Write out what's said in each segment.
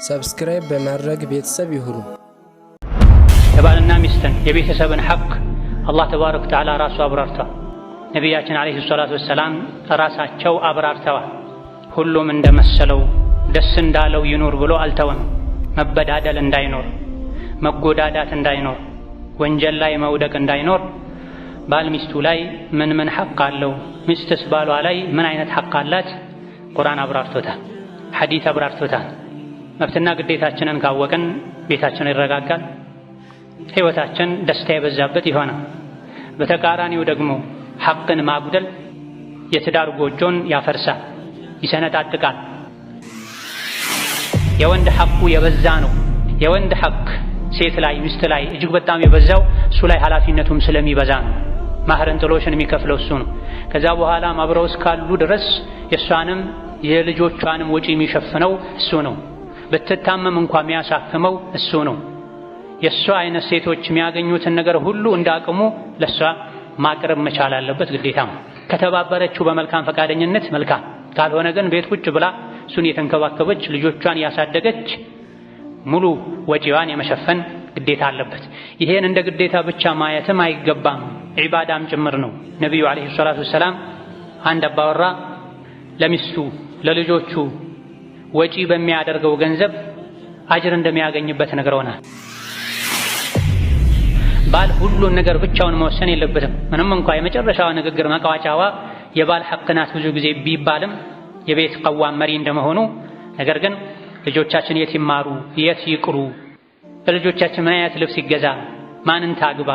ሰብስክራይብ በማድረግ ቤተሰብ ይሁኑ። የባልና ሚስትን የቤተሰብን ሐቅ አላህ ተባረከ ወተዓላ ራሱ አብራርቷል። ነቢያችን አለይሂ ሰላቱ ወሰላም ራሳቸው አብራርተዋል። ሁሉም እንደመሰለው ደስ እንዳለው ይኑር ብሎ አልተወም። መበዳደል እንዳይኖር፣ መጎዳዳት እንዳይኖር፣ ወንጀል ላይ መውደቅ እንዳይኖር ባል ሚስቱ ላይ ምን ሐቅ አለው፣ ሚስትስ ባሏ ላይ ምን አይነት ሐቅ አላት ቁርአን አብራርቶታል፣ ሐዲስ አብራርቶታል። መብትና ግዴታችንን ካወቅን ቤታችን ይረጋጋል፣ ሕይወታችን ደስታ የበዛበት ይሆናል። በተቃራኒው ደግሞ ሐቅን ማጉደል የትዳር ጎጆን ያፈርሳል፣ ይሰነጣጥቃል። የወንድ ሐቁ የበዛ ነው። የወንድ ሐቅ ሴት ላይ ሚስት ላይ እጅግ በጣም የበዛው እሱ ላይ ኃላፊነቱም ስለሚበዛ ነው። ማህርን ጥሎሽን የሚከፍለው እሱ ነው። ከዛ በኋላ አብረው እስካሉ ድረስ የእሷንም የልጆቿንም ወጪ የሚሸፍነው እሱ ነው። ብትታመም እንኳን የሚያሳክመው እሱ ነው። የእሷ አይነት ሴቶች የሚያገኙትን ነገር ሁሉ እንዳቅሙ ለእሷ ማቅረብ መቻል አለበት፣ ግዴታ ነው። ከተባበረችው በመልካም ፈቃደኝነት መልካም፣ ካልሆነ ግን ቤት ቁጭ ብላ እሱን የተንከባከበች ልጆቿን ያሳደገች ሙሉ ወጪዋን የመሸፈን ግዴታ አለበት። ይሄን እንደ ግዴታ ብቻ ማየትም አይገባም፣ ዒባዳም ጭምር ነው። ነቢዩ አለይሂ ሰላቱ ወሰላም አንድ አባወራ ለሚስቱ ለልጆቹ ወጪ በሚያደርገው ገንዘብ አጅር እንደሚያገኝበት ነግረውናል። ባል ሁሉን ነገር ብቻውን መወሰን የለበትም። ምንም እንኳ የመጨረሻዋ ንግግር መቋጫዋ የባል ሐቅ ናት ብዙ ጊዜ ቢባልም የቤት ቀዋም መሪ እንደመሆኑ፣ ነገር ግን ልጆቻችን የት ይማሩ፣ የት ይቅሩ፣ ለልጆቻችን ምን አይነት ልብስ ይገዛ፣ ማንን ታግባ፣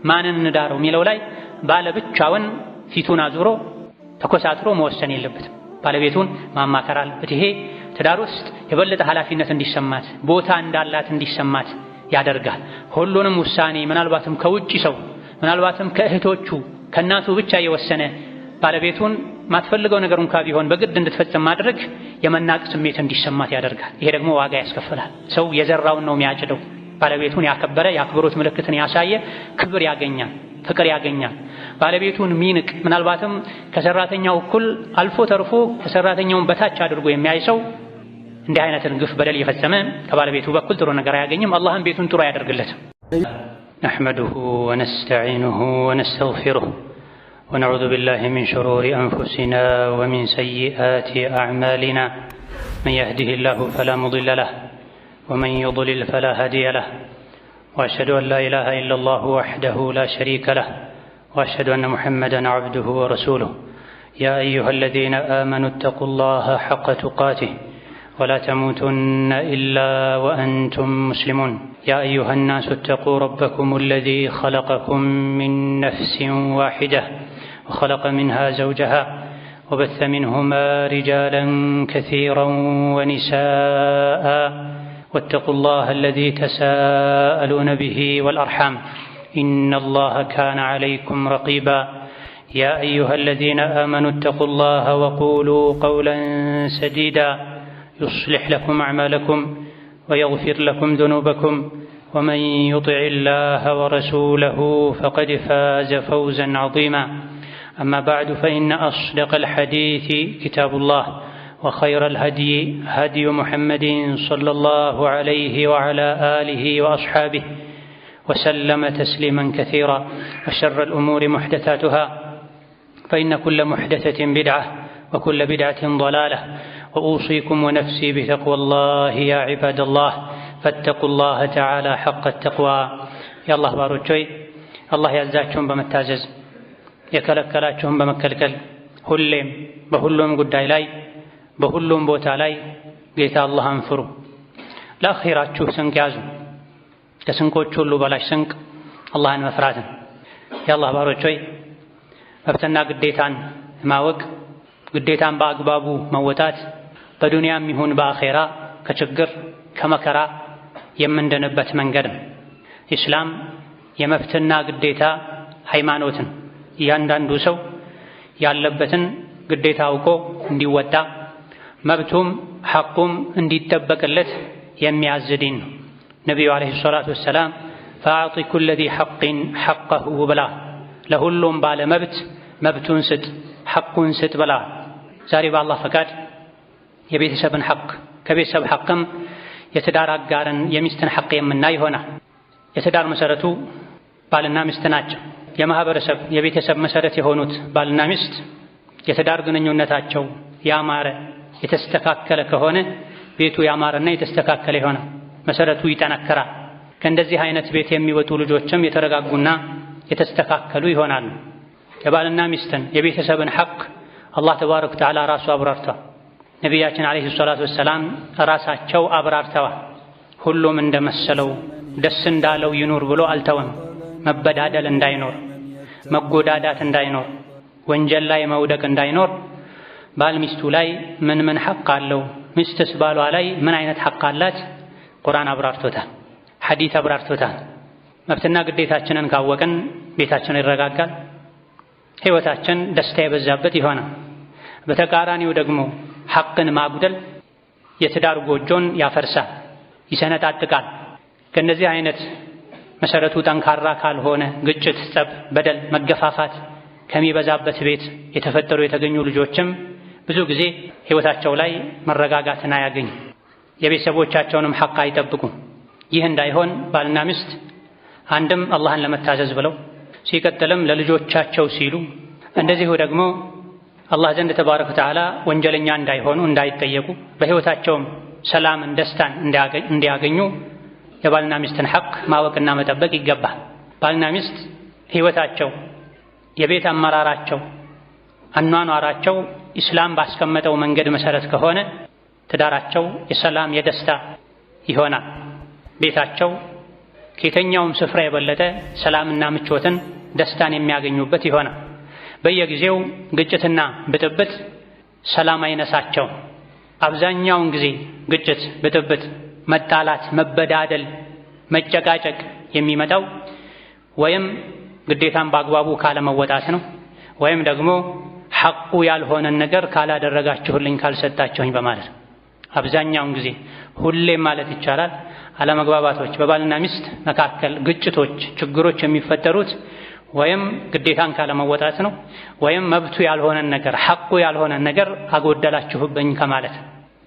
ማንን እንዳረው የሚለው ላይ ባለ ብቻውን ፊቱን አዙሮ ተኮሳትሮ መወሰን የለበትም። ባለቤቱን ማማከር አለበት። ይሄ ትዳር ውስጥ የበለጠ ኃላፊነት እንዲሰማት ቦታ እንዳላት እንዲሰማት ያደርጋል። ሁሉንም ውሳኔ ምናልባትም ከውጪ ሰው ምናልባትም ከእህቶቹ ከእናቱ ብቻ የወሰነ ባለቤቱን ማትፈልገው ነገር እንኳ ቢሆን በግድ እንድትፈጽም ማድረግ የመናቅ ስሜት እንዲሰማት ያደርጋል። ይሄ ደግሞ ዋጋ ያስከፍላል። ሰው የዘራውን ነው የሚያጭደው። ባለቤቱን ያከበረ የአክብሮት ምልክትን ያሳየ ክብር ያገኛል፣ ፍቅር ያገኛል። ባለቤቱን ሚንቅ ምናልባትም ከሰራተኛው እኩል አልፎ ተርፎ ከሰራተኛውን በታች አድርጎ የሚያይ ሰው እንዲህ አይነትን ግፍ በደል የፈጸመ ከባለቤቱ በኩል ጥሩ ነገር አያገኝም። አላህም ቤቱን ጥሩ አያደርግለትም። ነሕመዱሁ ወነስተዒኑሁ ወነስተግፊሩህ ወነዑዙ ቢላሂ ሚን ሹሩሪ አንፉሲና ወሚን ሰይአቲ አዕማሊና መን የህዲሂላሁ ፈላ ሙዲለ ለህ ወመን ዩድሊል ፈላ ሃዲየ ለህ ወአሽሀዱ አን ላ ኢላሃ ኢለላሁ ወሕደሁ ላ ሸሪከ ለህ ወአሽሀዱ አነ ሙሐመደን ዐብዱሁ ወረሱሉሁ ያ አዩሃ አለዚነ አመኑ እተቁላሃ ሐቀ ቱቃቲህ ولا تموتن إلا وأنتم مسلمون يا أيها الناس اتقوا ربكم الذي خلقكم من نفس واحدة وخلق منها زوجها وبث منهما رجالا كثيرا ونساء واتقوا الله الذي تساءلون به والأرحام إن الله كان عليكم رقيبا يا أيها الذين آمنوا اتقوا الله وقولوا قولا سديدا يصلح لكم أعمالكم ويغفر لكم ذنوبكم ومن يطع الله ورسوله فقد فاز فوزا عظيما أما بعد فإن أصدق الحديث كتاب الله وخير الهدي هدي محمد صلى الله عليه وعلى آله وأصحابه وسلم تسليما كثيرا وشر الأمور محدثاتها فإن كل محدثة بدعة وكل بدعة ضلالة وأوصيكم ونفسي بتقوى الله يا عباد الله فاتقوا الله تعالى حق التقوى يا الله باروچوي الله ያዛችሁን በመታዘዝ የከለከላችሁን በመከልከል ሁሌም በሁሉም ጉዳይ ላይ በሁሉም ቦታ ላይ ጌታ አላህን ፍሩ። ለአኺራችሁ ስንቅ ያዙ። ከስንቆች ሁሉ በላሽ ስንቅ አላህን መፍራትን። የአላህ ባሮቾይ መብትና ግዴታን ማወቅ፣ ግዴታን በአግባቡ መወጣት በዱንያም ይሁን በአኼራ ከችግር ከመከራ የምንድንበት መንገድ ነው። ኢስላም የመብትና ግዴታ ሃይማኖትን እያንዳንዱ ሰው ያለበትን ግዴታ አውቆ እንዲወጣ መብቱም ሐቁም እንዲጠበቅለት የሚያዝ ዲን ነው። ነቢዩ ዓለይሂ ሰላቱ ወሰላም ፈአዕጢ ኩለ ዚ ሐቅን ሐቀሁ ብላ፣ ለሁሉም ባለ መብት መብቱን ስጥ፣ ሐቁን ስጥ ብላ። ዛሬ በአላህ ፈቃድ የቤተሰብን ሐቅ ከቤተሰብ ሐቅም የትዳር አጋርን የሚስትን ሐቅ የምናይ ይሆናል። የትዳር መሰረቱ ባልና ሚስት ናቸው። የማህበረሰብ የቤተሰብ መሰረት የሆኑት ባልና ሚስት የትዳር ግንኙነታቸው ያማረ የተስተካከለ ከሆነ ቤቱ ያማረና የተስተካከለ ይሆናል። መሰረቱ ይጠነክራል። ከእንደዚህ አይነት ቤት የሚወጡ ልጆችም የተረጋጉና የተስተካከሉ ይሆናሉ። የባልና ሚስትን የቤተሰብን ሐቅ አላህ ተባረከ ወተዓላ ራሱ አብራርተዋል። ነቢያችን ዓለይሂ ሰላቱ ወሰላም ራሳቸው አብራርተዋል። ሁሉም እንደመሰለው ደስ እንዳለው ይኑር ብሎ አልተወም። መበዳደል እንዳይኖር፣ መጎዳዳት እንዳይኖር፣ ወንጀል ላይ መውደቅ እንዳይኖር ባል ሚስቱ ላይ ምን ሐቅ አለው፣ ሚስትስ ባሏ ላይ ምን አይነት ሐቅ አላት ቁርአን አብራርቶታል፣ ሐዲስ አብራርቶታል። መብትና ግዴታችንን ካወቅን ቤታችን ይረጋጋል፣ ህይወታችን ደስታ የበዛበት ይሆናል። በተቃራኒው ደግሞ ሐቅን ማጉደል የትዳር ጎጆን ያፈርሳል፣ ይሰነጣጥቃል። ከእነዚህ አይነት መሰረቱ ጠንካራ ካልሆነ ግጭት፣ ጸብ፣ በደል፣ መገፋፋት ከሚበዛበት ቤት የተፈጠሩ የተገኙ ልጆችም ብዙ ጊዜ ህይወታቸው ላይ መረጋጋትን አያገኙ፣ የቤተሰቦቻቸውንም ሐቅ አይጠብቁም። ይህ እንዳይሆን ባልና ሚስት አንድም አላህን ለመታዘዝ ብለው ሲቀጥልም ለልጆቻቸው ሲሉ እንደዚሁ ደግሞ አላህ ዘንድ ተባረከ ወተዓላ ወንጀለኛ እንዳይሆኑ እንዳይጠየቁ በህይወታቸውም ሰላምን ደስታን እንዲያገኙ የባልና ሚስትን ሐቅ ማወቅና መጠበቅ ይገባል። ባልና ሚስት ህይወታቸው የቤት አመራራቸው አኗኗራቸው ኢስላም ባስቀመጠው መንገድ መሰረት ከሆነ ትዳራቸው የሰላም የደስታ ይሆናል። ቤታቸው ከየትኛውም ስፍራ የበለጠ ሰላምና ምቾትን ደስታን የሚያገኙበት ይሆናል። በየጊዜው ግጭትና ብጥብጥ ሰላም አይነሳቸው። አብዛኛውን ጊዜ ግጭት፣ ብጥብጥ፣ መጣላት፣ መበዳደል፣ መጨቃጨቅ የሚመጣው ወይም ግዴታን በአግባቡ ካለመወጣት ነው ወይም ደግሞ ሐቁ ያልሆነን ነገር ካላደረጋችሁልኝ ካልሰጣችሁኝ በማለት አብዛኛውን ጊዜ ሁሌም ማለት ይቻላል አለመግባባቶች በባልና ሚስት መካከል ግጭቶች፣ ችግሮች የሚፈጠሩት ወይም ግዴታን ካለመወጣት ነው ወይም መብቱ ያልሆነን ነገር ሐቁ ያልሆነን ነገር አጎደላችሁብኝ ከማለት።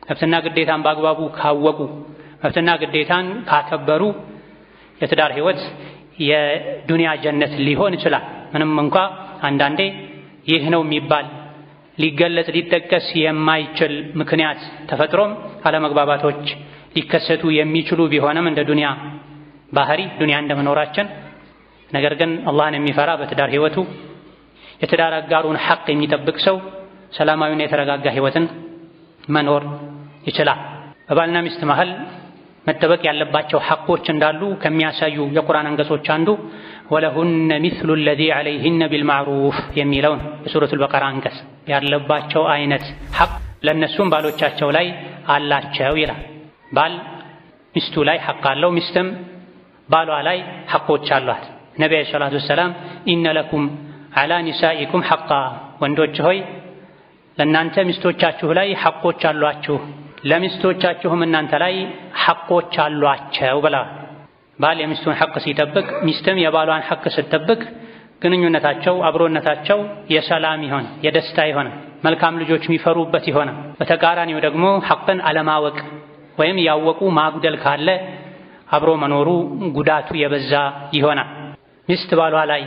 መብትና ግዴታን በአግባቡ ካወቁ መብትና ግዴታን ካከበሩ የትዳር ህይወት የዱንያ ጀነት ሊሆን ይችላል። ምንም እንኳ አንዳንዴ ይህ ነው የሚባል ሊገለጽ ሊጠቀስ የማይችል ምክንያት ተፈጥሮም አለመግባባቶች ሊከሰቱ የሚችሉ ቢሆንም እንደ ዱንያ ባህሪ ዱንያ እንደመኖራችን ነገር ግን አላህን የሚፈራ በትዳር ህይወቱ የትዳር አጋሩን ሐቅ የሚጠብቅ ሰው ሰላማዊና የተረጋጋ ህይወትን መኖር ይችላል። በባልና ሚስት መሃል መጠበቅ ያለባቸው ሐቆች እንዳሉ ከሚያሳዩ የቁርአን አንቀጾች አንዱ ወለሁነ ሚስሉ الذي عليهن بالمعروف የሚለው የሱረቱል በቀራ አንቀጽ ያለባቸው አይነት ሐቅ ለነሱም ባሎቻቸው ላይ አላቸው ይላል። ባል ሚስቱ ላይ ሐቅ አለው፣ ሚስትም ባሏ ላይ ሐቆች አሏት። ነብዩ ሰለላሁ ዐለይሂ ወሰለም ኢነ ለኩም ዐላ ኒሳኢኩም ሐቃ፣ ወንዶች ሆይ ለእናንተ ሚስቶቻችሁ ላይ ሐቆች አሏችሁ፣ ለሚስቶቻችሁም እናንተ ላይ ሐቆች አሏቸው ብለዋል። ባል የሚስቱን ሐቅ ሲጠብቅ ሚስትም የባሏን ሐቅ ስትጠብቅ ግንኙነታቸው አብሮነታቸው የሰላም ይሆን የደስታ ይሆን መልካም ልጆች የሚፈሩበት ይሆን። በተቃራኒው ደግሞ ሐቅን አለማወቅ ወይም ያወቁ ማጉደል ካለ አብሮ መኖሩ ጉዳቱ የበዛ ይሆናል። ሚስት ባሏ ላይ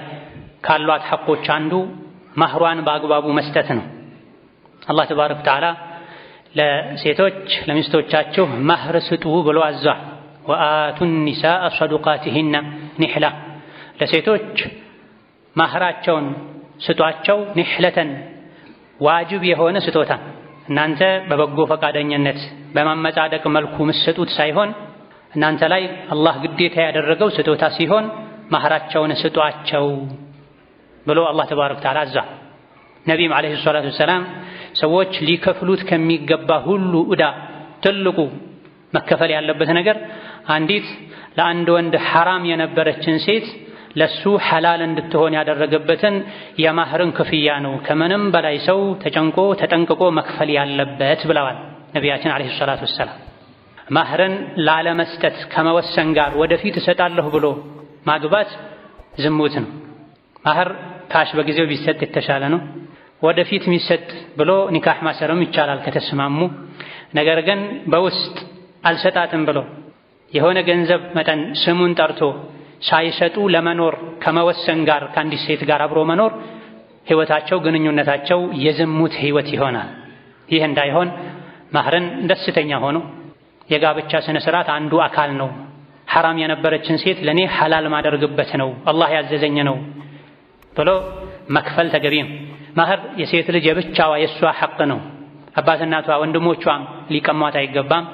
ካሏት ሐቆች አንዱ ማህሯን በአግባቡ መስጠት ነው። አላህ ተባረከ ወተዓላ ለሴቶች ለሚስቶቻችሁ ማህር ስጡ ብሎ አዟል። ወአቱ ኒሳአ ሰዱቃቲሂነ ኒሕላ፣ ለሴቶች ማህራቸውን ስጧቸው ኒሕለተን ዋጅብ የሆነ ስጦታ። እናንተ በበጎ ፈቃደኝነት በማመጻደቅ መልኩ መስጡት ሳይሆን እናንተ ላይ አላህ ግዴታ ያደረገው ስጦታ ሲሆን ማህራቸውን ስጧቸው ብሎ አላህ ተባረከ ወተዓላ አዟል። ነቢይም ዓለይሂ ሰላቱ ወሰላም ሰዎች ሊከፍሉት ከሚገባ ሁሉ ዕዳ ትልቁ መከፈል ያለበት ነገር አንዲት ለአንድ ወንድ ሐራም የነበረችን ሴት ለሱ ሐላል እንድትሆን ያደረገበትን የማህርን ክፍያ ነው ከምንም በላይ ሰው ተጨንቆ ተጠንቅቆ መክፈል ያለበት ብለዋል ነቢያችን ዓለይሂ ሰላቱ ወሰላም። ማህርን ላለመስጠት ከመወሰን ጋር ወደፊት እሰጣለሁ ብሎ ማግባት ዝሙት ነው። ማህር ካሽ በጊዜው ቢሰጥ የተሻለ ነው። ወደፊት የሚሰጥ ብሎ ኒካህ ማሰርም ይቻላል ከተስማሙ። ነገር ግን በውስጥ አልሰጣትም ብሎ የሆነ ገንዘብ መጠን ስሙን ጠርቶ ሳይሰጡ ለመኖር ከመወሰን ጋር ከአንዲት ሴት ጋር አብሮ መኖር ህይወታቸው ግንኙነታቸው የዝሙት ህይወት ይሆናል። ይህ እንዳይሆን ማህርን ደስተኛ ሆኖ የጋብቻ ስነ ስርዓት አንዱ አካል ነው፣ ሐራም የነበረችን ሴት ለኔ ሐላል ማደርግበት ነው፣ አላህ ያዘዘኝ ነው ብሎ መክፈል ተገቢ ነው። ማህር የሴት ልጅ የብቻዋ የሷ ሐቅ ነው። አባት እናቷ ወንድሞቿም ሊቀሟት አይገባም።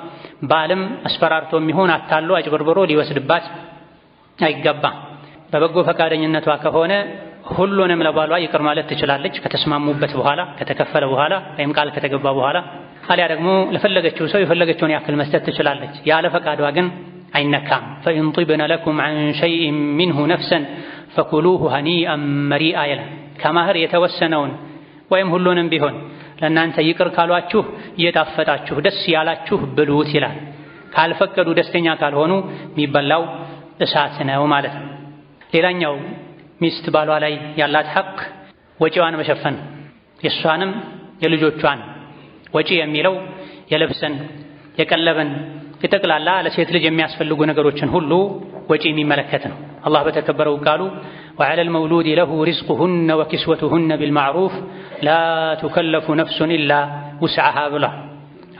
ባልም አስፈራርቶ የሚሆን አታሎ አጭበርብሮ ሊወስድባት አይገባም። በበጎ ፈቃደኝነቷ ከሆነ ሁሉንም ለባሏ ይቅር ማለት ትችላለች፣ ከተስማሙበት በኋላ ከተከፈለ በኋላ ወይም ቃል ከተገባ በኋላ። አሊያ ደግሞ ለፈለገችው ሰው የፈለገችውን ያክል መስጠት ትችላለች። ያለ ፈቃዷ ግን አይነካም። ፈኢን ጢብነ ለኩም ዐን ሸይኢን ሚንሁ ነፍሰን ፈኩሉሁ ሀኒአን መሪአ ይላል። ከማህር የተወሰነውን ወይም ሁሉንም ቢሆን ለእናንተ ይቅር ካሏችሁ እየጣፈጣችሁ ደስ ያላችሁ ብሉት ይላል። ካልፈቀዱ ደስተኛ ካልሆኑ የሚበላው እሳት ነው ማለት ነው። ሌላኛው ሚስት ባሏ ላይ ያላት ሐቅ ወጪዋን መሸፈን፣ የእሷንም የልጆቿን ወጪ የሚለው የልብስን፣ የቀለብን፣ የጠቅላላ ለሴት ልጅ የሚያስፈልጉ ነገሮችን ሁሉ ወጪ የሚመለከት ነው። አላህ በተከበረው ቃሉ وعلى المولود له رزقهن وكسوتهن بالمعروف لا تكلف نفس إلا وسعها ብሏል።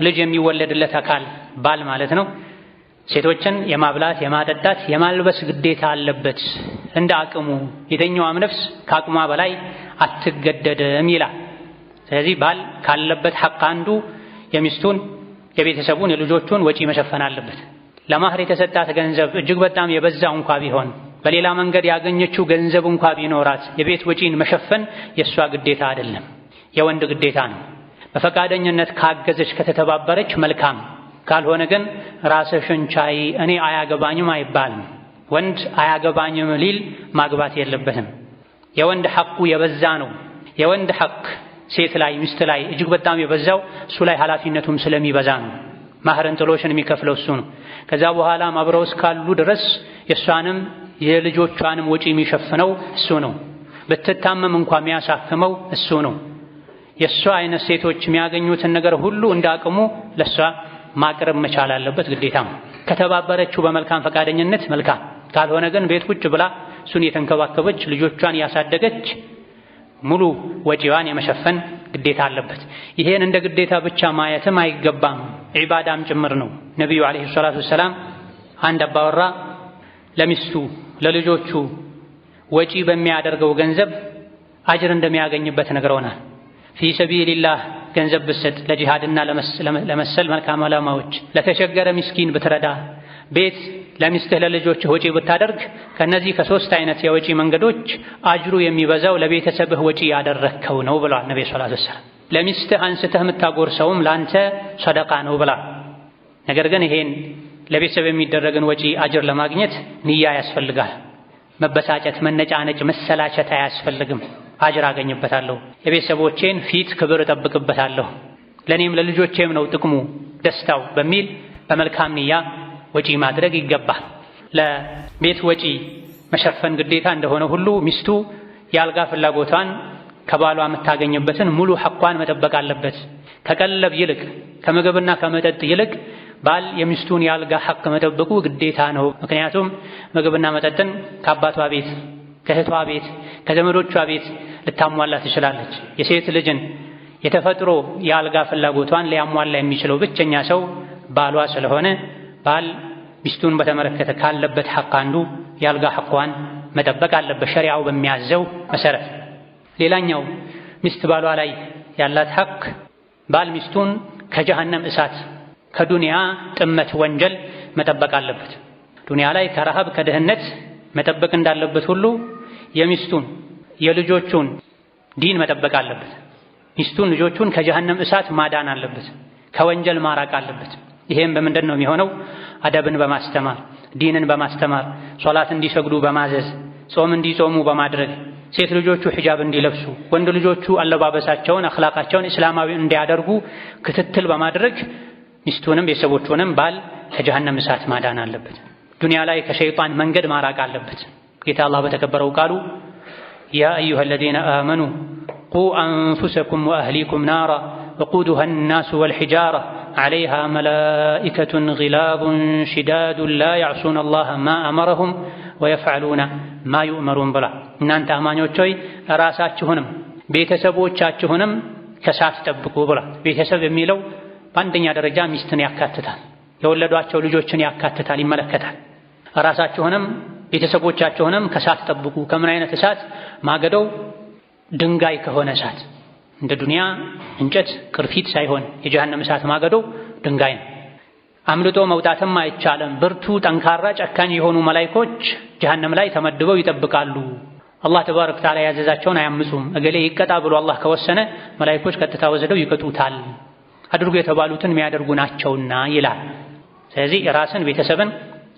ልጅ የሚወለድለት አካል ባል ማለት ነው። ሴቶችን የማብላት የማጠጣት የማልበስ ግዴታ አለበት እንደ አቅሙ። የትኛውም ነፍስ ከአቅሟ በላይ አትገደድም ይላል። ስለዚህ ባል ካለበት ሐቅ አንዱ የሚስቱን፣ የቤተሰቡን፣ የልጆቹን ወጪ መሸፈን አለበት። ለማህር የተሰጣት ገንዘብ እጅግ በጣም የበዛው እንኳ ቢሆን በሌላ መንገድ ያገኘችው ገንዘብ እንኳ ቢኖራት የቤት ወጪን መሸፈን የእሷ ግዴታ አይደለም፣ የወንድ ግዴታ ነው። በፈቃደኝነት ካገዘች ከተተባበረች መልካም፣ ካልሆነ ግን ራስሽን ቻይ እኔ አያገባኝም አይባልም። ወንድ አያገባኝም ሊል ማግባት የለበትም። የወንድ ሐቁ የበዛ ነው። የወንድ ሐቅ ሴት ላይ ሚስት ላይ እጅግ በጣም የበዛው እሱ ላይ ኃላፊነቱም ስለሚበዛ ነው። ማህርን ጥሎሽን የሚከፍለው እሱ ነው። ከዛ በኋላም አብረው እስካሉ ድረስ የእሷንም የልጆቿንም ወጪ የሚሸፍነው እሱ ነው። ብትታመም እንኳ የሚያሳክመው እሱ ነው። የእሷ አይነት ሴቶች የሚያገኙትን ነገር ሁሉ እንዳቅሙ ለእሷ ማቅረብ መቻል አለበት፣ ግዴታም። ከተባበረችው በመልካም ፈቃደኝነት መልካም፣ ካልሆነ ግን ቤት ቁጭ ብላ እሱን የተንከባከበች ልጆቿን ያሳደገች ሙሉ ወጪዋን የመሸፈን ግዴታ አለበት። ይሄን እንደ ግዴታ ብቻ ማየትም አይገባም፣ ዒባዳም ጭምር ነው። ነቢዩ ዓለይሂ ሰላቱ ወሰላም አንድ አባወራ ለሚስቱ ለልጆቹ ወጪ በሚያደርገው ገንዘብ አጅር እንደሚያገኝበት ነግረውናል። ፊ ሰቢልላህ ገንዘብ ብትሰጥ፣ ለጂሃድና ለመሰል መልካም ዓላማዎች ለተቸገረ ምስኪን ብትረዳ፣ ቤት ለሚስትህ ለልጆችህ ወጪ ብታደርግ፣ ከነዚህ ከሶስት አይነት የወጪ መንገዶች አጅሩ የሚበዛው ለቤተሰብህ ወጪ ያደረግከው ነው ብለዋል ነብዩ ሰለላሁ ዐለይሂ ወሰለም። ለሚስትህ አንስተህ የምታጎርሰውም ላንተ ሰደቃ ነው ብለዋል። ነገር ግን ይሄን ለቤተሰብ የሚደረግን ወጪ አጅር ለማግኘት ንያ ያስፈልጋል። መበሳጨት፣ መነጫነጭ፣ መሰላቸት አያስፈልግም። አጅር አገኝበታለሁ፣ የቤተሰቦቼን ፊት ክብር እጠብቅበታለሁ፣ ለኔም ለልጆቼም ነው ጥቅሙ ደስታው በሚል በመልካም ንያ ወጪ ማድረግ ይገባል። ለቤት ወጪ መሸፈን ግዴታ እንደሆነ ሁሉ ሚስቱ የአልጋ ፍላጎቷን ከባሏ የምታገኝበትን ሙሉ ሐቋን መጠበቅ አለበት። ከቀለብ ይልቅ ከምግብና ከመጠጥ ይልቅ ባል የሚስቱን የአልጋ ሐቅ መጠበቁ ግዴታ ነው። ምክንያቱም ምግብና መጠጥን ከአባቷ ቤት፣ ከእህቷ ቤት፣ ከዘመዶቿ ቤት ልታሟላ ትችላለች። የሴት ልጅን የተፈጥሮ የአልጋ ፍላጎቷን ሊያሟላ የሚችለው ብቸኛ ሰው ባሏ ስለሆነ ባል ሚስቱን በተመለከተ ካለበት ሐቅ አንዱ የአልጋ ሐቋን መጠበቅ አለበት ሸሪዓው በሚያዘው መሰረት። ሌላኛው ሚስት ባሏ ላይ ያላት ሐቅ ባል ሚስቱን ከጀሃነም እሳት ከዱንያ ጥመት ወንጀል መጠበቅ አለበት። ዱንያ ላይ ከረሃብ ከድህነት መጠበቅ እንዳለበት ሁሉ የሚስቱን የልጆቹን ዲን መጠበቅ አለበት። ሚስቱን ልጆቹን ከጀሃነም እሳት ማዳን አለበት፣ ከወንጀል ማራቅ አለበት። ይሄም በምንድን ነው የሚሆነው? አደብን በማስተማር ዲንን በማስተማር ሶላት እንዲሰግዱ በማዘዝ ጾም እንዲጾሙ በማድረግ ሴት ልጆቹ ሒጃብ እንዲለብሱ ወንድ ልጆቹ አለባበሳቸውን አኽላቃቸውን እስላማዊ እንዲያደርጉ ክትትል በማድረግ ሚስቱንም ቤተሰቦቹንም ባል ከጀሃነም እሳት ማዳን አለበት። ዱንያ ላይ ከሸይጣን መንገድ ማራቅ አለበት። ጌታ አላህ በተከበረው ቃሉ ያ አዩሃ አለዚነ አመኑ ቁ አንፉሰኩም ወአህሊኩም ናራ ወቁዱሃ ናሱ ወልሒጃራ ዐለይሃ መላኢከቱን ጊላዙን ሽዳዱን ላ ያዕሱነ አላህ ማ አመረሁም ወየፍዐሉነ ማ ዩእመሩን ብላ እናንተ አማኞች ሆይ ራሳችሁንም ቤተሰቦቻችሁንም ከእሳት ጠብቁ ብላ። ቤተሰብ የሚለው በአንደኛ ደረጃ ሚስትን ያካትታል፣ የወለዷቸው ልጆችን ያካትታል፣ ይመለከታል። ራሳችሁንም ቤተሰቦቻችሁንም ከእሳት ጠብቁ። ከምን አይነት እሳት? ማገዶው ድንጋይ ከሆነ እሳት፣ እንደ ዱንያ እንጨት ቅርፊት ሳይሆን የጀሃነም እሳት ማገዶው ድንጋይ ነው። አምልጦ መውጣትም አይቻልም። ብርቱ፣ ጠንካራ፣ ጨካኝ የሆኑ መላኢኮች ጀሃነም ላይ ተመድበው ይጠብቃሉ። አላህ ተባረከ ወተዓላ ያዘዛቸውን አያምፁም። እገሌ ይቀጣ ብሎ አላህ ከወሰነ መላኢኮች ቀጥታ ወስደው ይቀጡታል። አድርጉ የተባሉትን የሚያደርጉ ናቸውና ይላል። ስለዚህ ራስን ቤተሰብን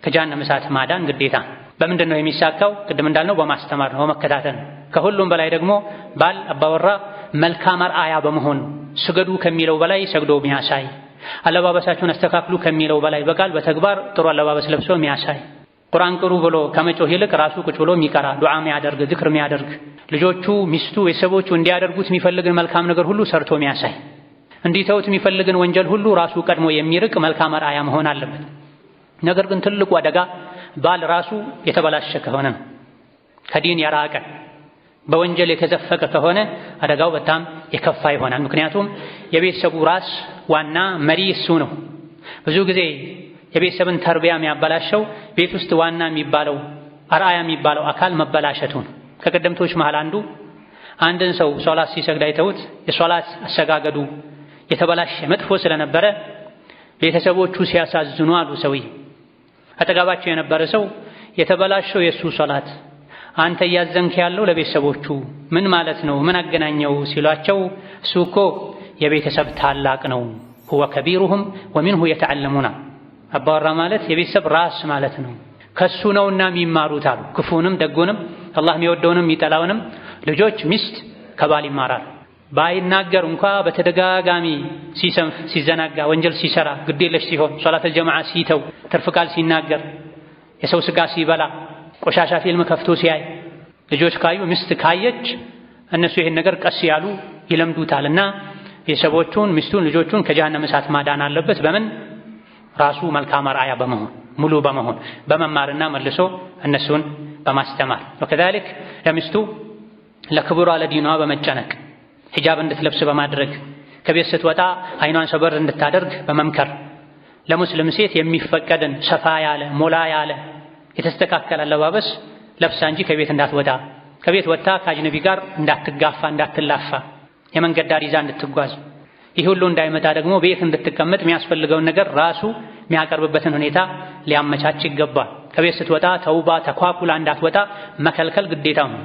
ከጀሃነም እሳት ማዳን ግዴታ። በምንድን ነው የሚሳካው? ቅድም እንዳልነው በማስተማር ነው፣ በመከታተል ነው። ከሁሉም በላይ ደግሞ ባል አባወራ መልካም አርአያ በመሆን ስገዱ ከሚለው በላይ ሰግዶ የሚያሳይ፣ አለባበሳችሁን አስተካክሉ ከሚለው በላይ በቃል በተግባር ጥሩ አለባበስ ለብሶ የሚያሳይ፣ ቁርአን ቅሩ ብሎ ከመጮህ ይልቅ ራሱ ቁጭ ብሎ የሚቀራ፣ ዱዓ የሚያደርግ፣ ዝክር የሚያደርግ፣ ልጆቹ፣ ሚስቱ፣ ቤተሰቦቹ እንዲያደርጉት የሚፈልግን መልካም ነገር ሁሉ ሰርቶ የሚያሳይ፣ እንዲተውት የሚፈልግን ወንጀል ሁሉ ራሱ ቀድሞ የሚርቅ መልካም አርአያ መሆን አለበት። ነገር ግን ትልቁ አደጋ ባል ራሱ የተበላሸ ከሆነ ነው። ከዲን የራቀ በወንጀል የተዘፈቀ ከሆነ አደጋው በጣም የከፋ ይሆናል። ምክንያቱም የቤተሰቡ ራስ ዋና መሪ እሱ ነው። ብዙ ጊዜ የቤተሰብን ተርቢያ የሚያበላሸው ቤት ውስጥ ዋና የሚባለው አርአያ የሚባለው አካል መበላሸቱ ነው። ከቀደምቶች መሃል አንድን ሰው ሶላት ሲሰግድ አይተውት የሶላት አሰጋገዱ የተበላሸ መጥፎ ስለነበረ ቤተሰቦቹ ሲያሳዝኑ አሉ ሰውዬ አጠገባቸው የነበረ ሰው የተበላሸው የሱ ሶላት አንተ እያዘንክ ያለው ለቤተሰቦቹ ምን ማለት ነው? ምን አገናኘው ሲሏቸው እሱ እኮ የቤተሰብ ታላቅ ነው። ሁወ ከቢሩሁም ወሚንሁ የተዓለሙና አባወራ ማለት የቤተሰብ ራስ ማለት ነው። ከሱ ነውና የሚማሩት አሉ። ክፉንም ደጉንም አላህ የሚወደውንም የሚጠላውንም ልጆች፣ ሚስት ከባል ይማራል። ባይናገር እንኳ በተደጋጋሚ ሲሰንፍ፣ ሲዘናጋ፣ ወንጀል ሲሰራ፣ ግዴለሽ ሲሆን፣ ሶላተል ጀማዓ ሲተው፣ ትርፍ ቃል ሲናገር፣ የሰው ስጋ ሲበላ፣ ቆሻሻ ፊልም ከፍቶ ሲያይ፣ ልጆች ካዩ፣ ሚስት ካየች እነሱ ይሄን ነገር ቀስ ያሉ ይለምዱታልና ቤተሰቦቹን፣ ሚስቱን፣ ልጆቹን ከጀሃነም እሳት ማዳን አለበት። በምን? ራሱ መልካም አርአያ በመሆን ሙሉ በመሆን በመማርና መልሶ እነሱን በማስተማር ወከዛሊክ ለሚስቱ ለክብሯ ለዲኗ በመጨነቅ ሂጃብ እንድትለብስ በማድረግ ከቤት ስትወጣ አይኗን ሰበር እንድታደርግ በመምከር ለሙስሊም ሴት የሚፈቀድን ሰፋ ያለ ሞላ ያለ የተስተካከለ አለባበስ ለብሳ እንጂ ከቤት እንዳትወጣ፣ ከቤት ወጥታ ከአጅነቢ ጋር እንዳትጋፋ፣ እንዳትላፋ፣ የመንገድ ዳር ይዛ እንድትጓዝ፣ ይህ ሁሉ እንዳይመጣ ደግሞ ቤት እንድትቀመጥ የሚያስፈልገውን ነገር ራሱ የሚያቀርብበትን ሁኔታ ሊያመቻች ይገባል። ከቤት ስትወጣ ተውባ ተኳኩላ እንዳትወጣ መከልከል ግዴታው ነው።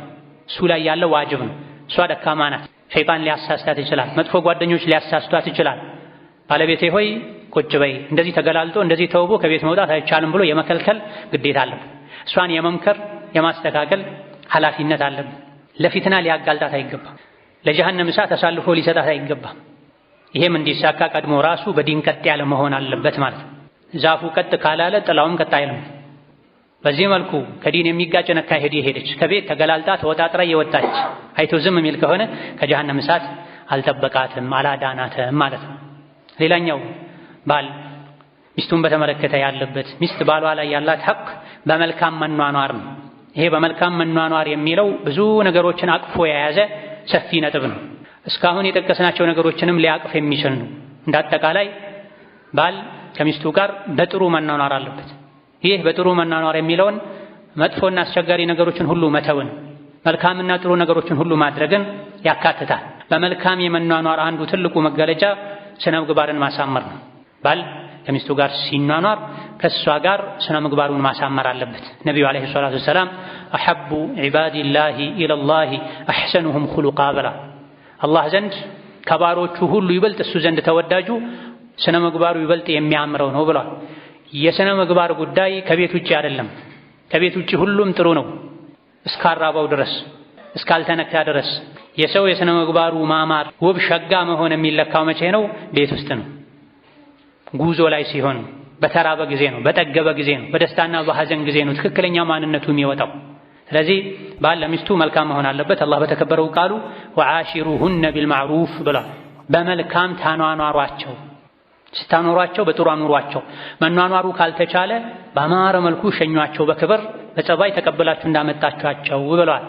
እሱ ላይ ያለው ዋጅብ ነው። እሷ ደካማ ናት። ሸይጣን ሊያሳስታት ይችላል። መጥፎ ጓደኞች ሊያሳስቷት ይችላል። ባለቤቴ ሆይ ቁጭ በይ፣ እንደዚህ ተገላልጦ እንደዚህ ተውቦ ከቤት መውጣት አይቻልም ብሎ የመከልከል ግዴታ አለብን። እሷን የመምከር የማስተካከል ኃላፊነት አለብን። ለፊትና ሊያጋልጣት አይገባም። ለጀሃነም እሳት አሳልፎ ሊሰጣት አይገባም። ይሄም እንዲሳካ ቀድሞ ራሱ በዲን ቀጥ ያለ መሆን አለበት ማለት ነው። ዛፉ ቀጥ ካላለ ጥላውም ቀጥ አይልም። በዚህ መልኩ ከዲን የሚጋጭ አካሄድ የሄደች ከቤት ተገላልጣ ተወጣጥራ የወጣች አይቶ ዝም የሚል ከሆነ ከጀሃነም እሳት አልጠበቃትም፣ አላዳናትም ማለት ነው። ሌላኛው ባል ሚስቱን በተመለከተ ያለበት ሚስት ባሏ ላይ ያላት ሐቅ በመልካም መኗኗር ነው። ይሄ በመልካም መኗኗር የሚለው ብዙ ነገሮችን አቅፎ የያዘ ሰፊ ነጥብ ነው። እስካሁን የጠቀስናቸው ነገሮችንም ሊያቅፍ የሚችል ነው። እንዳጠቃላይ ባል ከሚስቱ ጋር በጥሩ መኗኗር አለበት። ይህ በጥሩ መኗኗር የሚለውን መጥፎና አስቸጋሪ ነገሮችን ሁሉ መተውን፣ መልካምና ጥሩ ነገሮችን ሁሉ ማድረግን ያካትታል። በመልካም የመኗኗር አንዱ ትልቁ መገለጫ ስነ ምግባርን ማሳመር ነው። ባል ከሚስቱ ጋር ሲኗኗር ከእሷ ጋር ስነ ምግባሩን ማሳመር አለበት። ነቢዩ ዓለይሂ ሰላቱ ወሰላም አሐቡ ዒባዲላሂ ኢለላሂ አሕሰኑሁም ኹሉቃ ብላ አላህ ዘንድ ከባሮቹ ሁሉ ይበልጥ እሱ ዘንድ ተወዳጁ ስነ ምግባሩ ይበልጥ የሚያምረው ነው ብሏል። የስነ ምግባር ጉዳይ ከቤት ውጪ አይደለም። ከቤት ውጪ ሁሉም ጥሩ ነው እስካራባው ድረስ እስካልተነካ ድረስ። የሰው የስነ ምግባሩ ማማር ውብ ሸጋ መሆን የሚለካው መቼ ነው? ቤት ውስጥ ነው። ጉዞ ላይ ሲሆን፣ በተራበ ጊዜ ነው፣ በጠገበ ጊዜ ነው፣ በደስታና በሐዘን ጊዜ ነው ትክክለኛ ማንነቱ የሚወጣው። ስለዚህ ባል ለሚስቱ መልካም መሆን አለበት። አላህ በተከበረው ቃሉ ወዓሺሩሁነ ቢልማዕሩፍ ብሏል። በመልካም ታኗኗሯቸው። ስታኖሯቸው በጥሩ አኑሯቸው። መኗኗሩ ካልተቻለ በአማረ መልኩ ሸኟቸው፣ በክብር በጸባይ ተቀበላችሁ እንዳመጣችኋቸው ብለዋል።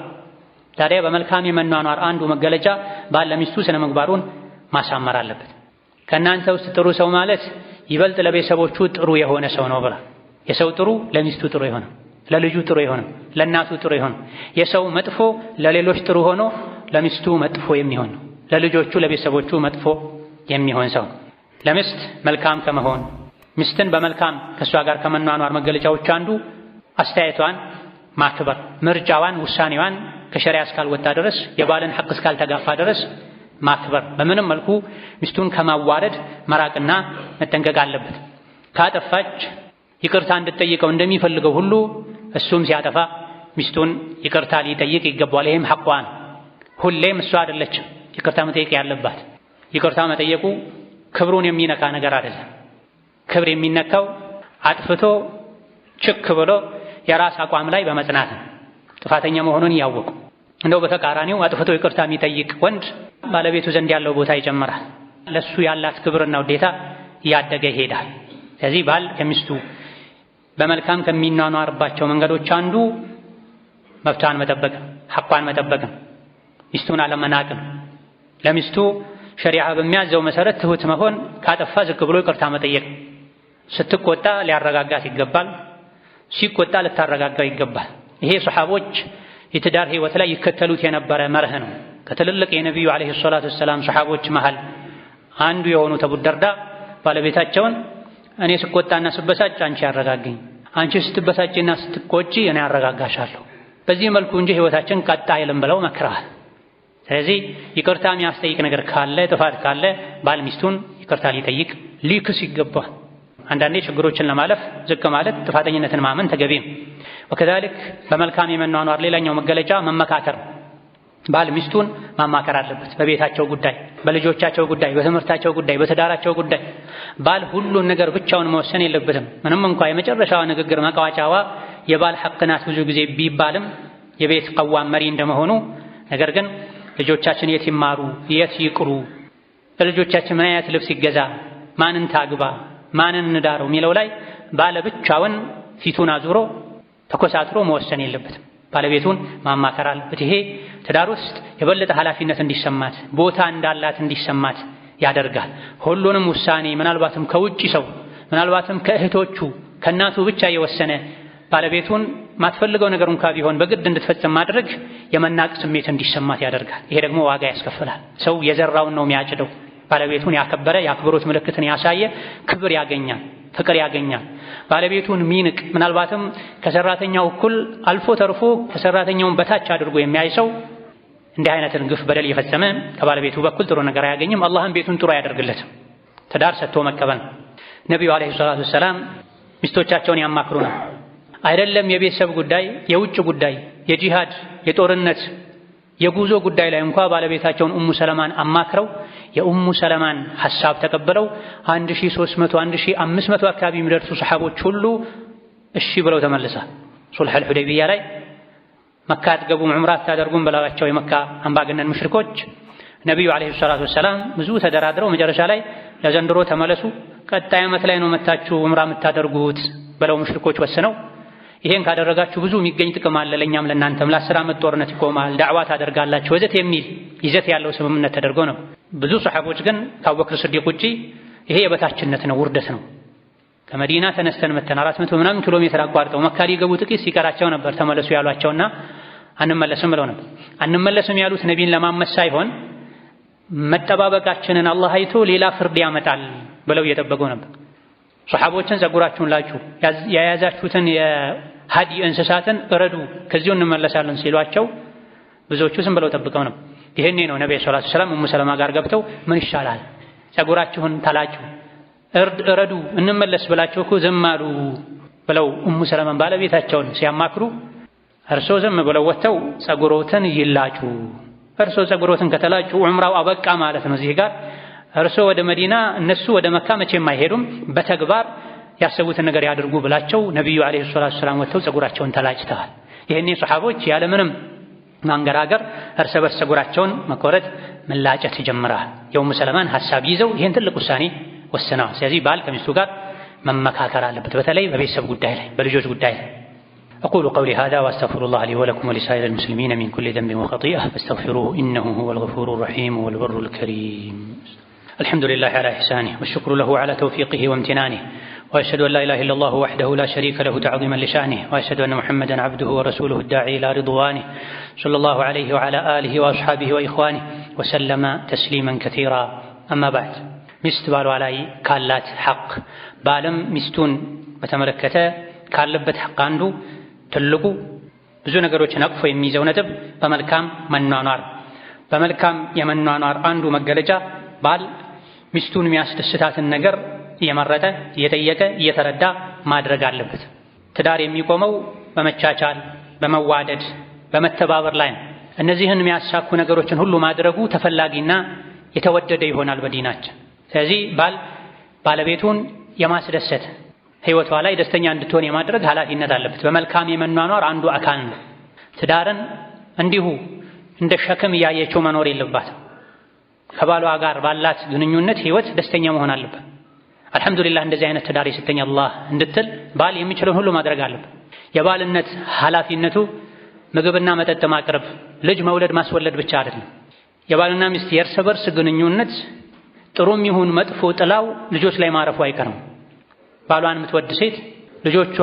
ታዲያ በመልካም የመኗኗር አንዱ መገለጫ ባል ለሚስቱ ስነ ምግባሩን ማሳመር አለበት። ከእናንተ ውስጥ ጥሩ ሰው ማለት ይበልጥ ለቤተሰቦቹ ጥሩ የሆነ ሰው ነው ብላ። የሰው ጥሩ ለሚስቱ ጥሩ የሆነ፣ ለልጁ ጥሩ የሆነ፣ ለእናቱ ጥሩ የሆነ። የሰው መጥፎ ለሌሎች ጥሩ ሆኖ ለሚስቱ መጥፎ የሚሆን ነው። ለልጆቹ ለቤተሰቦቹ መጥፎ የሚሆን ሰው። ለሚስት መልካም ከመሆን ሚስትን በመልካም ከእሷ ጋር ከመኗኗር መገለጫዎች አንዱ አስተያየቷን ማክበር፣ ምርጫዋን፣ ውሳኔዋን ከሸሪዓ እስካልወጣ ድረስ የባልን ሐቅ እስካልተጋፋ ድረስ ማክበር። በምንም መልኩ ሚስቱን ከማዋረድ መራቅና መጠንቀቅ አለበት። ካጠፋች ይቅርታ እንድትጠይቀው እንደሚፈልገው ሁሉ እሱም ሲያጠፋ ሚስቱን ይቅርታ ሊጠይቅ ይገባዋል። ይሄም ሐቋ ነው። ሁሌም እሷ አይደለችም ይቅርታ መጠየቅ ያለባት። ይቅርታ መጠየቁ ክብሩን የሚነካ ነገር አይደለም። ክብር የሚነካው አጥፍቶ ችክ ብሎ የራስ አቋም ላይ በመጽናት ነው፣ ጥፋተኛ መሆኑን እያወቁ። እንደው በተቃራኒው አጥፍቶ ይቅርታ የሚጠይቅ ወንድ ባለቤቱ ዘንድ ያለው ቦታ ይጨምራል። ለሱ ያላት ክብርና ውዴታ እያደገ ይሄዳል። ስለዚህ ባል ከሚስቱ በመልካም ከሚኗኗርባቸው መንገዶች አንዱ መብቷን መጠበቅ፣ ሐቋን መጠበቅ፣ ሚስቱን አለመናቅም። ለሚስቱ ሸሪዓ በሚያዘው መሰረት ትሁት መሆን፣ ካጠፋ ዝቅ ብሎ ይቅርታ መጠየቅ። ስትቆጣ ሊያረጋጋት ይገባል፣ ሲቆጣ ልታረጋጋው ይገባል። ይሄ ሰሓቦች የትዳር ህይወት ላይ ይከተሉት የነበረ መርህ ነው። ከትልልቅ የነቢዩ ዓለይሂ ሰላቱ ወሰላም ሰሓቦች መሃል አንዱ የሆኑት አቡ ደርዳ ባለቤታቸውን እኔ ስቆጣና ስበሳጭ አንቺ ያረጋግኝ፣ አንቺ ስትበሳጭና ስትቆጪ እኔ ያረጋጋሻለሁ፣ በዚህ መልኩ እንጂ ህይወታችን ቀጣ አይልም ብለው መክረዋል። ስለዚህ ይቅርታ የሚያስጠይቅ ነገር ካለ፣ ጥፋት ካለ ባል ሚስቱን ይቅርታ ሊጠይቅ ሊክስ ይገባል። አንዳንዴ ችግሮችን ለማለፍ ዝቅ ማለት ጥፋተኝነትን ማመን ተገቢ ነው። ወከዛሊክ በመልካም የመኗኗር ሌላኛው መገለጫ መመካከር። ባል ሚስቱን ማማከር አለበት በቤታቸው ጉዳይ፣ በልጆቻቸው ጉዳይ፣ በትምህርታቸው ጉዳይ፣ በትዳራቸው ጉዳይ። ባል ሁሉን ነገር ብቻውን መወሰን የለበትም። ምንም እንኳ የመጨረሻዋ ንግግር መቃወጫዋ የባል ሐቅ ናት ብዙ ጊዜ ቢባልም የቤት ቀዋም መሪ እንደመሆኑ፣ ነገር ግን ልጆቻችን የት ይማሩ፣ የት ይቅሩ፣ ለልጆቻችን ምን አይነት ልብስ ይገዛ፣ ማንን ታግባ፣ ማንን እንዳረው የሚለው ላይ ባለ ብቻውን ፊቱን አዙሮ ተኮሳትሮ መወሰን የለበትም። ባለቤቱን ማማከር አለበት። ይሄ ትዳር ውስጥ የበለጠ ኃላፊነት እንዲሰማት፣ ቦታ እንዳላት እንዲሰማት ያደርጋል። ሁሉንም ውሳኔ ምናልባትም ከውጪ ሰው፣ ምናልባትም ከእህቶቹ ከእናቱ ብቻ የወሰነ ባለቤቱን ማትፈልገው ነገር እንኳ ቢሆን በግድ እንድትፈጽም ማድረግ የመናቅ ስሜት እንዲሰማት ያደርጋል። ይሄ ደግሞ ዋጋ ያስከፍላል። ሰው የዘራውን ነው የሚያጭደው። ባለቤቱን ያከበረ የአክብሮት ምልክትን ያሳየ ክብር ያገኛል፣ ፍቅር ያገኛል። ባለቤቱን ሚንቅ፣ ምናልባትም ከሰራተኛው እኩል አልፎ ተርፎ ከሰራተኛውን በታች አድርጎ የሚያይ ሰው እንዲህ አይነትን ግፍ በደል እየፈጸመ ከባለቤቱ በኩል ጥሩ ነገር አያገኝም። አላህም ቤቱን ጥሩ አያደርግለትም። ትዳር ሰጥቶ መቀበል። ነቢዩ ዓለይሂ ሰላቱ ወሰላም ሚስቶቻቸውን ያማክሩ ነው። አይደለም የቤተሰብ ጉዳይ፣ የውጭ ጉዳይ፣ የጂሃድ፣ የጦርነት፣ የጉዞ ጉዳይ ላይ እንኳ ባለቤታቸውን ኡሙ ሰለማን አማክረው የኡሙ ሰለማን ሐሳብ ተቀበለው 1300 1500 አካባቢ የሚደርሱ ሰሓቦች ሁሉ እሺ ብለው ተመልሰዋል። ሱልሑል ሁደይቢያ ላይ መካ አትገቡም ዑምራ አታደርጉም ብለዋቸው የመካ አምባገነን ሙሽሪኮች ነቢዩ ዓለይሂ ሰላቱ ወሰላም ብዙ ተደራድረው መጨረሻ ላይ ለዘንድሮ ተመለሱ፣ ቀጣይ ዓመት ላይ ነው መታችሁ ዑምራ የምታደርጉት ብለው ሙሽሪኮች ወስነው ይሄን ካደረጋችሁ ብዙ የሚገኝ ጥቅም አለ ለኛም ለናንተም፣ ለ10 ዓመት ጦርነት ይቆማል፣ ዳዕዋ ታደርጋላችሁ ወዘት የሚል ይዘት ያለው ስምምነት ተደርጎ ነው። ብዙ ሰሓቦች ግን ከአቡበክር ስዲቅ ውጪ ይሄ የበታችነት ነው፣ ውርደት ነው። ከመዲና ተነስተን መተን 400 ምናምን ኪሎ ሜትር አቋርጠው መካ ሊገቡ ጥቂት ሲቀራቸው ነበር ተመለሱ ያሏቸውና አንመለስም ብለው ነበር። አንመለስም ያሉት ነቢይን ለማመስ ሳይሆን መጠባበቃችንን አላህ አይቶ ሌላ ፍርድ ያመጣል ብለው እየጠበቁ ነበር። ሰሓቦችን ጸጉራችሁን ላጩ፣ የያዛችሁትን የሀዲ እንስሳትን እረዱ፣ ከዚሁ እንመለሳለን ሲሏቸው ብዙዎቹ ዝም ብለው ጠብቀው ነው። ይሄኔ ነው ነብዩ ሰለላሁ ዐለይሂ ወሰለም ኡሙ ሰለማ ጋር ገብተው ምን ይሻላል ጸጉራችሁን ተላጩ፣ እረዱ፣ እንመለስ ብላችሁ እኮ ዝም አሉ ብለው ኡሙ ሰለማን ባለቤታቸውን ሲያማክሩ እርሶ ዝም ብለው ወጥተው ጸጉሮትን ይላጩ፣ እርሶ ጸጉሮትን ከተላጩ ዑምራው አበቃ ማለት ነው። እዚህ ጋር እርሶ ወደ መዲና እነሱ ወደ መካ መቼም አይሄዱም፣ በተግባር ያሰቡትን ነገር ያድርጉ ብላቸው ነብዩ አለይሂ ሰላቱ ወሰላም ወጥተው ጸጉራቸውን ተላጭተዋል። ይሄኔ ሰሓቦች ያለምንም ማንገራገር እርስ በርስ ጸጉራቸውን መቆረጥ መላጨት ጀምረዋል። የኡሙ ሰለማን ሐሳብ ይዘው ይሄን ትልቅ ውሳኔ ወስነዋል። ስለዚህ ባል ከሚስቱ ጋር መመካከር አለበት፣ በተለይ በቤተሰብ ጉዳይ ላይ፣ በልጆች ጉዳይ ላይ። أقول قولي هذا وأستغفر الله لي ولكم ولسائر المسلمين من كل ذنب وخطيئة فاستغفروه إنه هو الغفور الرحيم والبر الكريم. الحمد لله على إحسانه والشكر له على توفيقه وامتنانه، وأشهد أن لا إله إلا الله وحده لا شريك له تعظيما لشأنه، وأشهد أن محمدا عبده ورسوله الداعي إلى رضوانه صلى الله عليه وعلى آله وأصحابه وإخوانه وسلم تسليما كثيرا. أما بعد، ሚስት ባሏ ላይ ካላት ሐቅ ባለም ሚስቱን በተመለከተ ካለበት ሐቅ አንዱ ትልቁ ብዙ ነገሮችን አቅፎ የሚይዘው ነጥብ በመልካም መኗኗር። በመልካም የመኗኗር አንዱ መገለጫ ባል ሚስቱን የሚያስደስታትን ነገር እየመረጠ እየጠየቀ እየተረዳ ማድረግ አለበት። ትዳር የሚቆመው በመቻቻል በመዋደድ በመተባበር ላይ ነው። እነዚህን የሚያሳኩ ነገሮችን ሁሉ ማድረጉ ተፈላጊና የተወደደ ይሆናል በዲናችን። ስለዚህ ባል ባለቤቱን የማስደሰት ህይወቷ ላይ ደስተኛ እንድትሆን የማድረግ ኃላፊነት አለበት። በመልካም የመኗኗር አንዱ አካል ነው። ትዳርን እንዲሁ እንደ ሸክም እያየችው መኖር የለባትም። ከባሏ ጋር ባላት ግንኙነት ህይወት ደስተኛ መሆን አለበት። አልሐምዱሊላህ እንደዚህ አይነት ትዳር የሰጠኝ አላህ እንድትል ባል የሚችለውን ሁሉ ማድረግ አለበት። የባልነት ኃላፊነቱ ምግብና መጠጥ ማቅረብ፣ ልጅ መውለድ ማስወለድ ብቻ አይደለም። የባልና ሚስት የእርስ በርስ ግንኙነት ጥሩም ይሁን መጥፎ ጥላው ልጆች ላይ ማረፉ አይቀርም። ባሏን የምትወድ ሴት ልጆቿ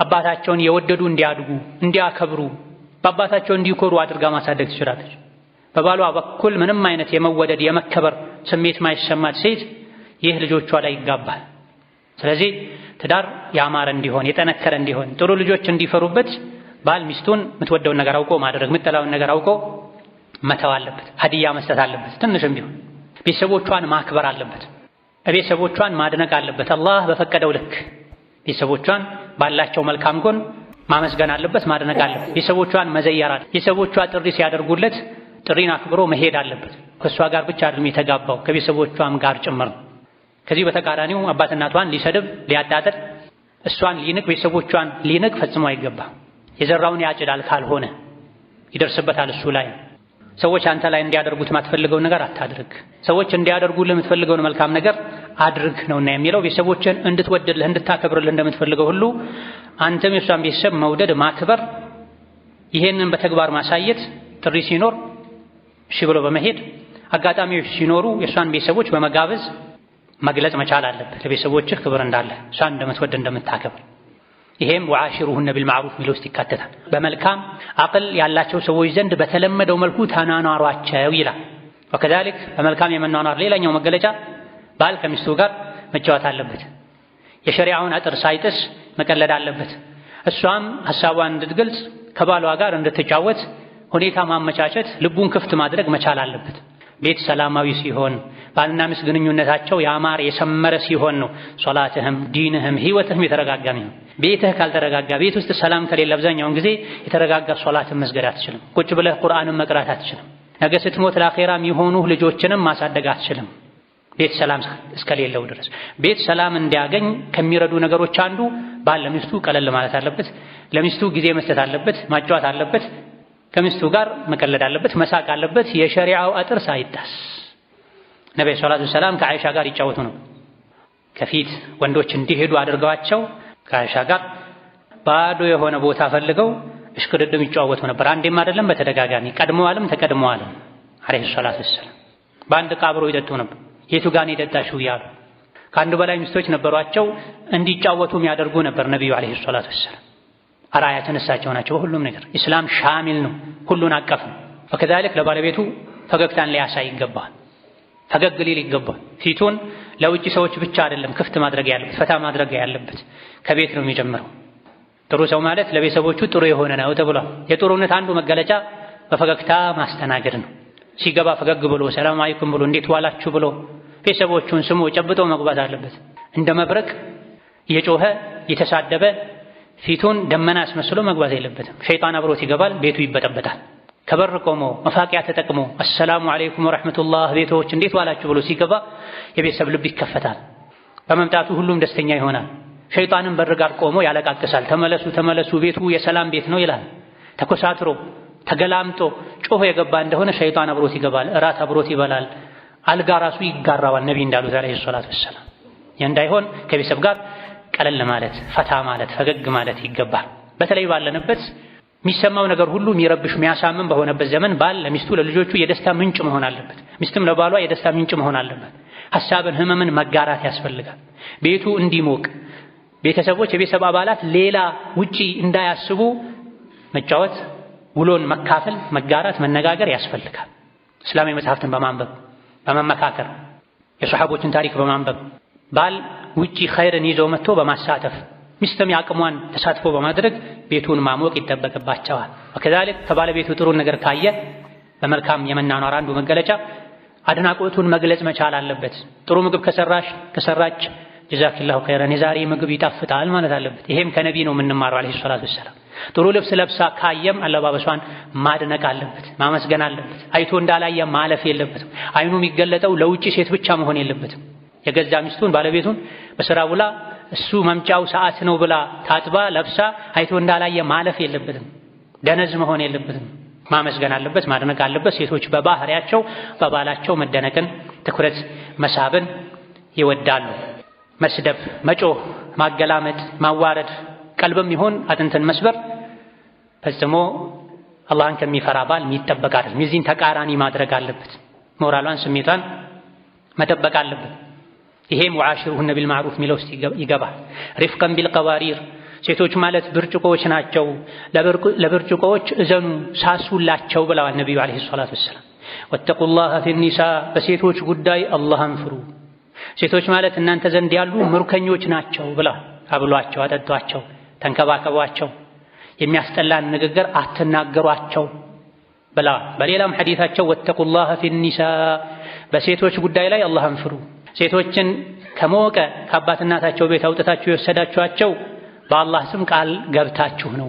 አባታቸውን የወደዱ እንዲያድጉ እንዲያከብሩ በአባታቸው እንዲኮሩ አድርጋ ማሳደግ ትችላለች። በባሏ በኩል ምንም አይነት የመወደድ የመከበር ስሜት ማይሰማት ሴት ይህ ልጆቿ ላይ ይጋባል። ስለዚህ ትዳር ያማረ እንዲሆን የጠነከረ እንዲሆን ጥሩ ልጆች እንዲፈሩበት ባል ሚስቱን የምትወደውን ነገር አውቆ ማድረግ፣ የምትጠላውን ነገር አውቆ መተው አለበት። ሀዲያ መስጠት አለበት። ትንሽም ቢሆን ቤተሰቦቿን ማክበር አለበት። ቤተሰቦቿን ማድነቅ አለበት። አላህ በፈቀደው ልክ ቤተሰቦቿን ባላቸው መልካም ጎን ማመስገን አለበት፣ ማድነቅ አለበት። ቤተሰቦቿን መዘየር አለበት። ቤተሰቦቿ ጥሪ ሲያደርጉለት ጥሪን አክብሮ መሄድ አለበት። ከእሷ ጋር ብቻ አይደለም የተጋባው ከቤተሰቦቿም ጋር ጭምር። ከዚህ በተቃራኒው አባት እናቷን ሊሰድብ ሊያጣጥል፣ እሷን ሊንቅ፣ ቤተሰቦቿን ሊንቅ ፈጽሞ አይገባም። የዘራውን ያጭዳል ካልሆነ ይደርስበታል እሱ ላይ። ሰዎች አንተ ላይ እንዲያደርጉት የማትፈልገውን ነገር አታድርግ፣ ሰዎች እንዲያደርጉልህ የምትፈልገውን መልካም ነገር አድርግ ነውና የሚለው። ቤተሰቦችን እንድትወድልህ እንድታከብርልህ እንደምትፈልገው ሁሉ አንተም የእሷን ቤተሰብ መውደድ ማክበር፣ ይሄንን በተግባር ማሳየት፣ ጥሪ ሲኖር እሺ ብሎ በመሄድ አጋጣሚዎች ሲኖሩ የእሷን ቤተሰቦች በመጋበዝ መግለጽ መቻል አለበት። ለቤተሰቦችህ ክብር እንዳለ እሷን እንደምትወድ እንደምታከብር። ይሄም ወዓሺሩሁነ ቢልማዕሩፍ ሚለው ውስጥ ይካተታል። በመልካም አቅል ያላቸው ሰዎች ዘንድ በተለመደው መልኩ ተናኗሯቸው ይላል። ወከዛሊክ በመልካም የመኗኗር ሌላኛው መገለጫ ባል ከሚስቱ ጋር መጫወት አለበት። የሸሪዓውን አጥር ሳይጥስ መቀለድ አለበት። እሷም ሐሳቧን እንድትገልጽ ከባሏ ጋር እንድትጫወት ሁኔታ ማመቻቸት፣ ልቡን ክፍት ማድረግ መቻል አለበት። ቤት ሰላማዊ ሲሆን ባልና ሚስት ግንኙነታቸው ያማረ የሰመረ ሲሆን ነው ሶላትህም ዲንህም ህይወትህም የተረጋጋ ነው። ቤትህ ካልተረጋጋ፣ ቤት ውስጥ ሰላም ከሌለ አብዛኛውን ጊዜ የተረጋጋ ሶላትን መስገድ አትችልም። ቁጭ ብለህ ቁርአንን መቅራት አትችልም። ነገ ስትሞት ለአኼራ የሚሆኑ ልጆችንም ማሳደግ አትችልም ቤት ሰላም እስከሌለው ድረስ። ቤት ሰላም እንዲያገኝ ከሚረዱ ነገሮች አንዱ ባል ለሚስቱ ቀለል ማለት አለበት፣ ለሚስቱ ጊዜ መስጠት አለበት፣ ማጫወት አለበት፣ ከሚስቱ ጋር መቀለድ አለበት፣ መሳቅ አለበት። የሸሪዓው አጥር ሳይጣስ ነብዩ ሰለላሁ ዐለይሂ ወሰለም ከአይሻ ጋር ይጫወቱ ነው። ከፊት ወንዶች እንዲሄዱ አድርገዋቸው ከአይሻ ጋር ባዶ የሆነ ቦታ ፈልገው እሽቅድድም ይጫወቱ ነበር። አንዴም አይደለም በተደጋጋሚ ቀድመዋልም ተቀድመዋልም አለይሂ ሰላቱ ወሰለም። በአንድ ዕቃ አብረው ይጠጡ ነበር። የቱ ጋር ነው የጠጣሽው እያሉ ከአንድ በላይ ሚስቶች ነበሯቸው። እንዲጫወቱ የሚያደርጉ ነበር ነብዩ አለይሂ ሰላቱ ወሰለም። አራያ ተነሳቸው ናቸው በሁሉም ነገር። ኢስላም ሻሚል ነው፣ ሁሉን አቀፍ ነው። ወከዛሊክ ለባለቤቱ ፈገግታን ሊያሳይ ይገባል፣ ፈገግ ሊል ይገባል። ፊቱን ለውጭ ሰዎች ብቻ አይደለም ክፍት ማድረግ ያለበት፣ ፈታ ማድረግ ያለበት ከቤት ነው የሚጀምረው። ጥሩ ሰው ማለት ለቤተሰቦቹ ጥሩ የሆነ ነው ተብሏል። የጥሩነት አንዱ መገለጫ በፈገግታ ማስተናገድ ነው። ሲገባ ፈገግ ብሎ ሰላም አለይኩም ብሎ እንዴት ዋላችሁ ብሎ ቤተሰቦቹን ስሞ ጨብጦ መግባት አለበት። እንደ መብረቅ እየጮኸ እየተሳደበ ፊቱን ደመና አስመስሎ መግባት የለበትም። ሸይጣን አብሮት ይገባል፣ ቤቱ ይበጠበጣል። ከበር ቆሞ መፋቂያ ተጠቅሞ አሰላሙ አለይኩም ወራህመቱላህ ቤቶች እንዴት ዋላችሁ ብሎ ሲገባ የቤተሰብ ልብ ይከፈታል። በመምጣቱ ሁሉም ደስተኛ ይሆናል። ሸይጣንም በር ጋር ቆሞ ያለቃቅሳል። ተመለሱ ተመለሱ ቤቱ የሰላም ቤት ነው ይላል። ተኮሳትሮ ተገላምጦ ጮሆ የገባ እንደሆነ ሸይጣን አብሮት ይገባል፣ እራት አብሮት ይበላል፣ አልጋ ራሱ ይጋራዋል። ነብይ እንዳሉት አለይሂ ሰላቱ ወሰላም እንዳይሆን ከቤተሰብ ጋር ቀለል ማለት ፈታ ማለት ፈገግ ማለት ይገባል። በተለይ ባለንበት የሚሰማው ነገር ሁሉ የሚረብሽ የሚያሳምን በሆነበት ዘመን ባል ለሚስቱ ለልጆቹ የደስታ ምንጭ መሆን አለበት። ሚስትም ለባሏ የደስታ ምንጭ መሆን አለበት። ሐሳብን ህመምን መጋራት ያስፈልጋል። ቤቱ እንዲሞቅ ቤተሰቦች የቤተሰብ አባላት ሌላ ውጪ እንዳያስቡ መጫወት፣ ውሎን መካፈል፣ መጋራት፣ መነጋገር ያስፈልጋል። እስላማዊ መጽሐፍትን በማንበብ በመመካከር የሷሐቦችን ታሪክ በማንበብ ባል ውጪ ኸይርን ይዞ መጥቶ በማሳተፍ ሚስትም ያቅሟን ተሳትፎ በማድረግ ቤቱን ማሞቅ ይጠበቅባቸዋል። ወከዛሊክ ከባለቤቱ ጥሩ ነገር ካየ በመልካም የመናኗር አንዱ መገለጫ አድናቆቱን መግለጽ መቻል አለበት። ጥሩ ምግብ ከሰራች ጀዛኪላሁ ኸይረን የዛሬ ምግብ ይጣፍጣል ማለት አለበት። ይሄም ከነቢ ነው የምንማረው አለይሂ ሰላቱ ወሰላም። ጥሩ ልብስ ለብሳ ካየም አለባበሷን ማድነቅ አለበት፣ ማመስገን አለበት። አይቶ እንዳላየ ማለፍ የለበትም። አይኑ የሚገለጠው ለውጪ ሴት ብቻ መሆን የለበትም። የገዛ ሚስቱን ባለቤቱን በስራ ውላ እሱ መምጫው ሰዓት ነው ብላ ታጥባ ለብሳ አይቶ እንዳላየ ማለፍ የለበትም። ደነዝ መሆን የለበትም። ማመስገን አለበት፣ ማድነቅ አለበት። ሴቶች በባህሪያቸው በባላቸው መደነቅን፣ ትኩረት መሳብን ይወዳሉ። መስደብ፣ መጮህ፣ ማገላመጥ፣ ማዋረድ ቀልብም ይሁን አጥንትን መስበር ፈጽሞ አላህን ከሚፈራ ባል የሚጠበቅ አይደለም። የዚህን ተቃራኒ ማድረግ አለበት። ሞራሏን ስሜቷን መጠበቅ አለበት። ይሄም ወዓሽሩሁነ ቢልማዕሩፍ ሚለው ውስጥ ይገባል። ሪፍቀን ቢልቀዋሪር ሴቶች ማለት ብርጭቆዎች ናቸው፣ ለብርጭቆዎች እዘኑ ሳሱላቸው ብለዋል ነቢዩ ዓለይሂ ሰላቱ ወሰላም። ወተቁላህ ፊኒሳ በሴቶች ጉዳይ አላህን ፍሩ። ሴቶች ማለት እናንተ ዘንድ ያሉ ምርኮኞች ናቸው ብለዋል። አብሏቸው፣ አጠጧቸው፣ ተንከባከቧቸው፣ የሚያስጠላን ንግግር አትናገሯቸው ብለዋል። በሌላም ሐዲታቸው ወተቁላህ ፊኒሳ በሴቶች ጉዳይ ላይ አላህን ፍሩ። ሴቶችን ከሞቀ ከአባት እናታቸው ቤት አውጥታችሁ የወሰዳችኋቸው በአላህ ስም ቃል ገብታችሁ ነው።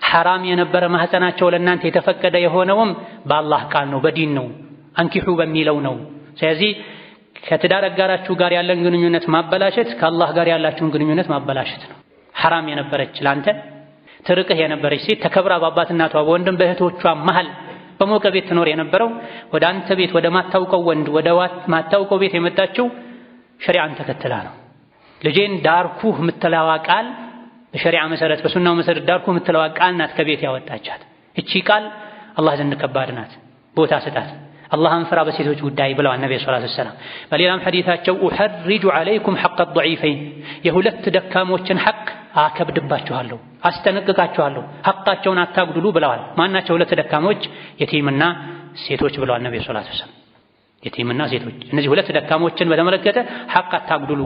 ሐራም የነበረ ማህፀናቸው ለእናንተ የተፈቀደ የሆነውም በአላህ ቃል ነው፣ በዲን ነው፣ አንኪሑ በሚለው ነው። ስለዚህ ከትዳር አጋራችሁ ጋር ያለን ግንኙነት ማበላሸት ከአላህ ጋር ያላችሁን ግንኙነት ማበላሸት ነው። ሐራም የነበረች ለአንተ ትርቅህ የነበረች ሴት ተከብራ በአባት እናቷ በወንድም በእህቶቿ መሃል በሞቀ ቤት ትኖር የነበረው ወደ አንተ ቤት ወደ ማታውቀው ወንድ ወደ ማታውቀው ቤት የመጣችው ሸሪዓን ተከትላ ነው። ልጄን ዳርኩህ የምትለዋ ቃል በሸሪዓ መሰረት በሱናው መሰረት ዳርኩህ የምትለዋ ቃል ናት ከቤት ያወጣቻት። እቺ ቃል አላህ ዘንድ ከባድ ናት፣ ቦታ ስጣት። አላህን ፍራ በሴቶች ጉዳይ ብለዋል ነብዩ ሰለላሁ ዐለይሂ ወሰለም። በሌላም ሐዲታቸው ኡሐርጁ ዐለይኩም ሐቀ ضعيفين የሁለት ደካሞችን ሐቅ አከብድባችኋለሁ፣ አስጠነቅቃችኋለሁ፣ ሐቃቸውን አታጉድሉ ብለዋል። ማናቸው ሁለት ደካሞች? የቲምና ሴቶች ብለዋል ነብዩ ሰለላሁ ዐለይሂ ወሰለም። የቲምና ሴቶች፣ እነዚህ ሁለት ደካሞችን በተመለከተ ሐቅ አታጉድሉ፣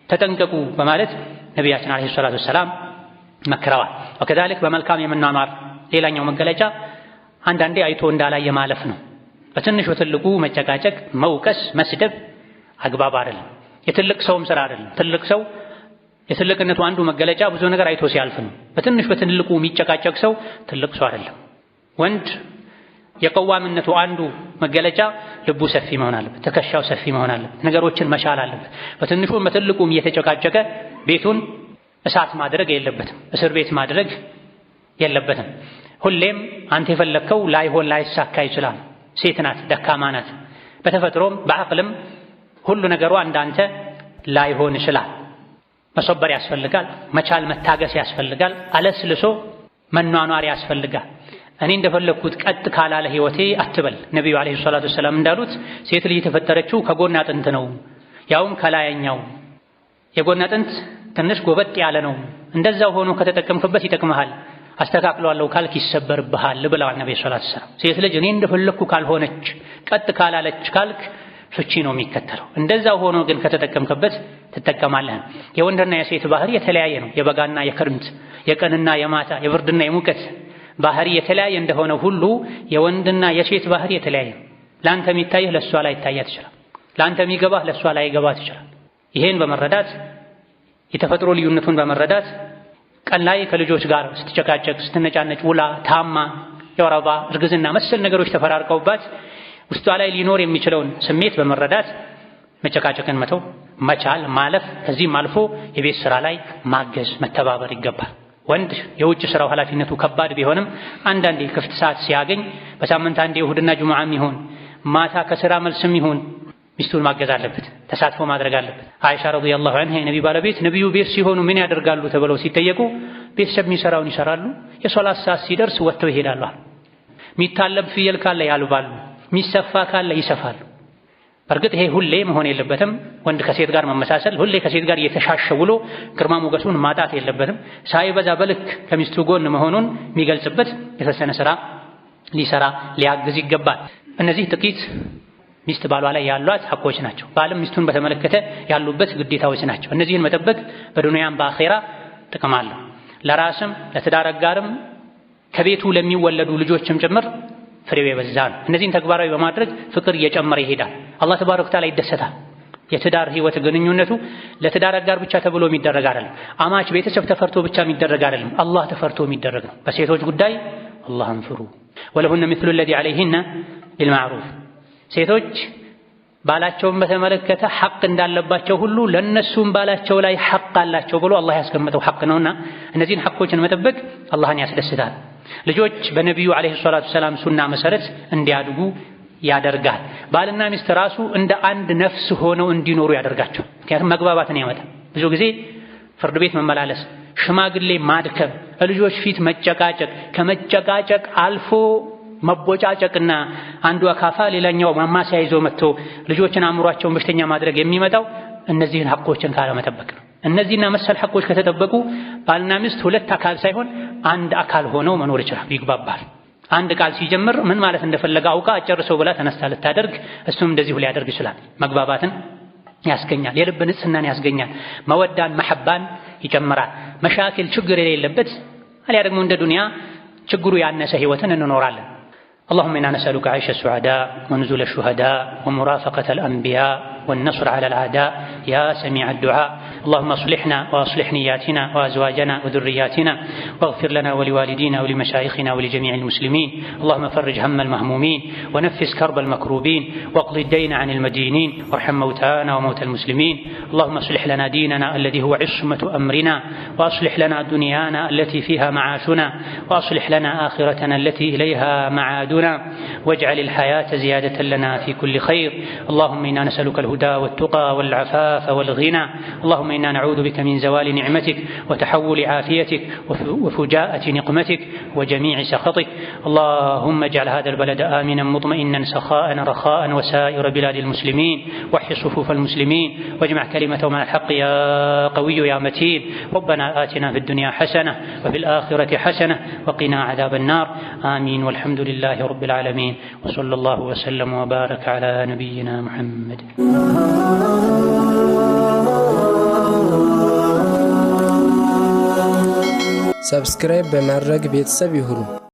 ተጠንቀቁ በማለት ነቢያችን ዐለይሂ ሰላቱ ወሰላም መክረዋል። ወከዛሊክ በመልካም የመኗኗር ሌላኛው መገለጫ አንዳንዴ አይቶ እንዳላየ ማለፍ ነው። በትንሽ በትልቁ መጨቃጨቅ፣ መውቀስ፣ መስደብ አግባብ አይደለም። የትልቅ ሰውም ስራ አይደለም። ትልቅ ሰው የትልቅነቱ አንዱ መገለጫ ብዙ ነገር አይቶ ሲያልፍ ነው። በትንሽ በትልቁ የሚጨቃጨቅ ሰው ትልቅ ሰው አይደለም። ወንድ የቀዋምነቱ አንዱ መገለጫ ልቡ ሰፊ መሆን አለበት፣ ትከሻው ሰፊ መሆን አለበት፣ ነገሮችን መቻል አለበት። በትንሹም በትልቁም እየተጨቃጨቀ ቤቱን እሳት ማድረግ የለበትም፣ እስር ቤት ማድረግ የለበትም። ሁሌም አንተ የፈለግከው ላይሆን ላይሳካ ይችላል። ሴት ናት፣ ደካማ ናት። በተፈጥሮም በአቅልም ሁሉ ነገሯ እንዳንተ ላይሆን ይችላል። መሰበር ያስፈልጋል፣ መቻል መታገስ ያስፈልጋል፣ አለስልሶ መኗኗር ያስፈልጋል። እኔ እንደፈለግኩት ቀጥ ካላለ ህይወቴ አትበል። ነቢዩ ዓለይሂ ሰላቱ ወሰላም እንዳሉት ሴት ልጅ የተፈጠረችው ከጎን አጥንት ነው፣ ያውም ከላይኛው። የጎን አጥንት ትንሽ ጎበጥ ያለ ነው። እንደዛው ሆኖ ከተጠቀምክበት ይጠቅምሃል፣ አስተካክለዋለሁ ካልክ ይሰበርብሃል ብለዋል ነብዩ ሰለላሁ ዐለይሂ ወሰለም። ሴት ልጅ እኔ እንደፈለግኩ ካልሆነች ቀጥ ካላለች ካልክ ፍቺ ነው የሚከተለው። እንደዛው ሆኖ ግን ከተጠቀምክበት ትጠቀማለህ። የወንድና የሴት ባህሪ የተለያየ ነው። የበጋና የክርምት፣ የቀንና የማታ፣ የብርድና የሙቀት ባህሪ የተለያየ እንደሆነ ሁሉ የወንድና የሴት ባህሪ የተለያየ ነው። ለአንተ የሚታይህ ለእሷ ላይ ይታያት ይችላል። ለአንተ የሚገባህ ለእሷ ላይ ይገባት ይችላል። ይሄን በመረዳት የተፈጥሮ ልዩነቱን በመረዳት ቀን ላይ ከልጆች ጋር ስትጨቃጨቅ ስትነጫነጭ ውላ ታማ የወር አበባ እርግዝና መሰል ነገሮች ተፈራርቀውባት ውስጧ ላይ ሊኖር የሚችለውን ስሜት በመረዳት መጨቃጨቅን መተው መቻል ማለፍ፣ ከዚህም አልፎ የቤት ስራ ላይ ማገዝ መተባበር ይገባል። ወንድ የውጭ ስራው ኃላፊነቱ ከባድ ቢሆንም አንዳንዴ ክፍት ሰዓት ሲያገኝ በሳምንት አንዴ እሁድና ጁምዓም ይሁን ማታ ከስራ መልስም ይሁን ሚስቱን ማገዝ አለበት፣ ተሳትፎ ማድረግ አለበት። አይሻ ረዲየላሁ ዐንሃ የነቢ ባለቤት ነቢዩ ቤት ሲሆኑ ምን ያደርጋሉ ተብለው ሲጠየቁ ቤተሰብ የሚሰራውን ይሰራሉ፣ የሶላት ሰዓት ሲደርስ ወጥተው ይሄዳሉ። የሚታለብ ፍየል ካለ ያልባሉ፣ የሚሰፋ ካለ ይሰፋሉ። በእርግጥ ይሄ ሁሌ መሆን የለበትም። ወንድ ከሴት ጋር መመሳሰል፣ ሁሌ ከሴት ጋር እየተሻሸ ውሎ ግርማ ሞገሱን ማጣት የለበትም። ሳይበዛ በልክ ከሚስቱ ጎን መሆኑን የሚገልጽበት የተወሰነ ስራ ሊሰራ ሊያግዝ ይገባል። እነዚህ ጥቂት ሚስት ባሏ ላይ ያሏት ሐቆች ናቸው። ባልም ሚስቱን በተመለከተ ያሉበት ግዴታዎች ናቸው። እነዚህን መጠበቅ በዱንያም በአኼራ ጥቅም አለው። ለራስም ለትዳር አጋርም ከቤቱ ለሚወለዱ ልጆችም ጭምር ፍሬው የበዛ ነው። እነዚህን ተግባራዊ በማድረግ ፍቅር እየጨመረ ይሄዳል። አላህ ተባረከ ወተዓላ ይደሰታል። የትዳር ህይወት ግንኙነቱ ለትዳር አጋር ብቻ ተብሎ የሚደረግ አይደለም። አማች ቤተሰብ ተፈርቶ ብቻ የሚደረግ አይደለም። አላህ ተፈርቶ የሚደረግ ነው። በሴቶች ጉዳይ አላህን ፍሩ። ወለሁነ ሚስሉ ለዚ ዐለይሂነ ቢልማዕሩፍ ሴቶች ባላቸውን በተመለከተ ሐቅ እንዳለባቸው ሁሉ ለነሱም ባላቸው ላይ ሐቅ አላቸው ብሎ አላህ ያስቀመጠው ሐቅ ነውና እነዚህን ሐቆችን መጠበቅ አላህን ያስደስታል። ልጆች በነቢዩ ዓለይሂ ሰላቱ ሰላም ሱና መሰረት እንዲያድጉ ያደርጋል። ባልና ሚስት ራሱ እንደ አንድ ነፍስ ሆነው እንዲኖሩ ያደርጋቸው። ምክንያቱም መግባባትን ያመጣል። ብዙ ጊዜ ፍርድ ቤት መመላለስ፣ ሽማግሌ ማድከም፣ ልጆች ፊት መጨቃጨቅ፣ ከመጨቃጨቅ አልፎ መቦጫጨቅና አንዱ አካፋ ሌላኛው ማማሲያ ይዞ መጥቶ ልጆችን አእምሯቸውን በሽተኛ ማድረግ የሚመጣው እነዚህን ሐቆችን ካለመጠበቅ ነው። እነዚህና መሰል ሐቆች ከተጠበቁ ባልና ሚስት ሁለት አካል ሳይሆን አንድ አካል ሆነው መኖር ይችላል፣ ይግባባል። አንድ ቃል ሲጀምር ምን ማለት እንደፈለገ አውቃ አጨርሰው ብላ ተነስታ ልታደርግ እሱም እንደዚሁ ሊያደርግ ይችላል። መግባባትን ያስገኛል፣ የልብ ንጽህናን ያስገኛል፣ መወዳን መሐባን ይጨምራል። መሻክል ችግር የሌለበት አልያ ደግሞ እንደ ዱንያ ችግሩ ያነሰ ህይወትን እንኖራለን። اللهم إنا نسألك عيش السعداء ونزول الشهداء ومرافقة الأنبياء والنصر على الأعداء يا سميع الدعاء. اللهم اصلحنا وأصلح نياتنا وأزواجنا وذرياتنا واغفر لنا ولوالدينا ولمشايخنا ولجميع المسلمين. اللهم فرج هم المهمومين ونفس كرب المكروبين واقض الدين عن المدينين وارحم موتانا وموتى المسلمين. اللهم اصلح لنا ديننا الذي هو عصمة أمرنا وأصلح لنا دنيانا التي فيها معاشنا وأصلح لنا آخرتنا التي إليها معادنا واجعل الحياة زيادة لنا في كل خير. اللهم إنا نسألك الهدى والتقى والعفاف والغنى. اللهم إنا نعوذ بك من زوال نعمتك وتحول عافيتك وفجاءة نقمتك وجميع سخطك. اللهم اجعل هذا البلد آمنا مطمئنا سخاء رخاء وسائر بلاد المسلمين. وحي صفوف المسلمين واجمع كلمتهم على الحق يا قوي يا متين. ربنا آتنا في الدنيا حسنة وفي الآخرة حسنة وقنا عذاب النار. آمين والحمد لله رب العالمين وصلى الله وسلم وبارك على نبينا محمد. ሰብስክራይብ በማድረግ ቤተሰብ ይሁኑ።